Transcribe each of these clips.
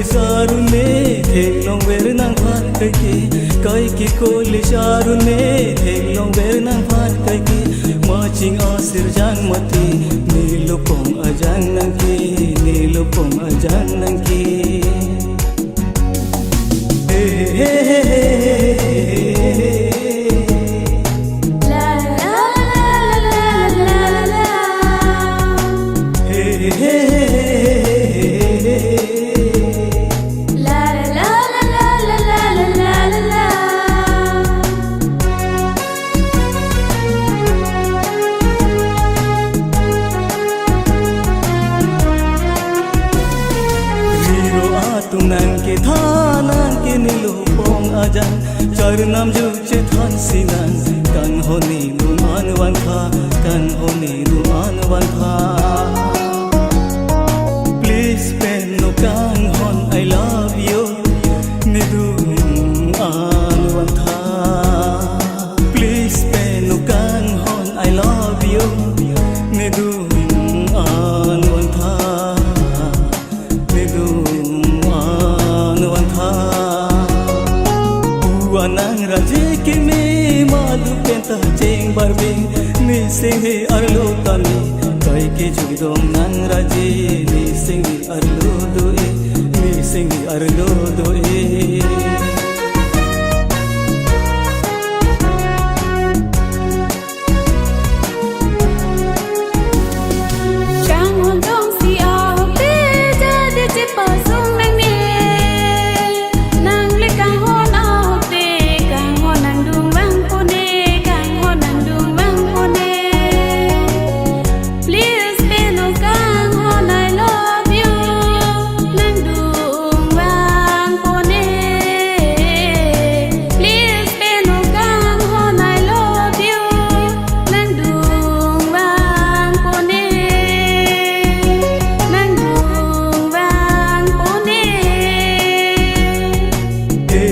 sarune thelong ver nang phat kai ki kole sarune thelong ver nang phat kai ki maching asir jang mati nilupong ajang nang ki nilupong ajang nang ki nang ke thanan ke nilupong ajang charnam ju che than sinan kan honi nuan wan kha kan honi nuan wan kha please pen no kan hon I love you nidu an wan kha please pen no kan hon I love you nidu an wan kha nidu nang raje ke me malu penta cheng barbing ni singhi arlo tani kai ke judong nang raje ni singhi arlo doe ni singhi arlo doe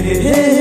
hey, hey.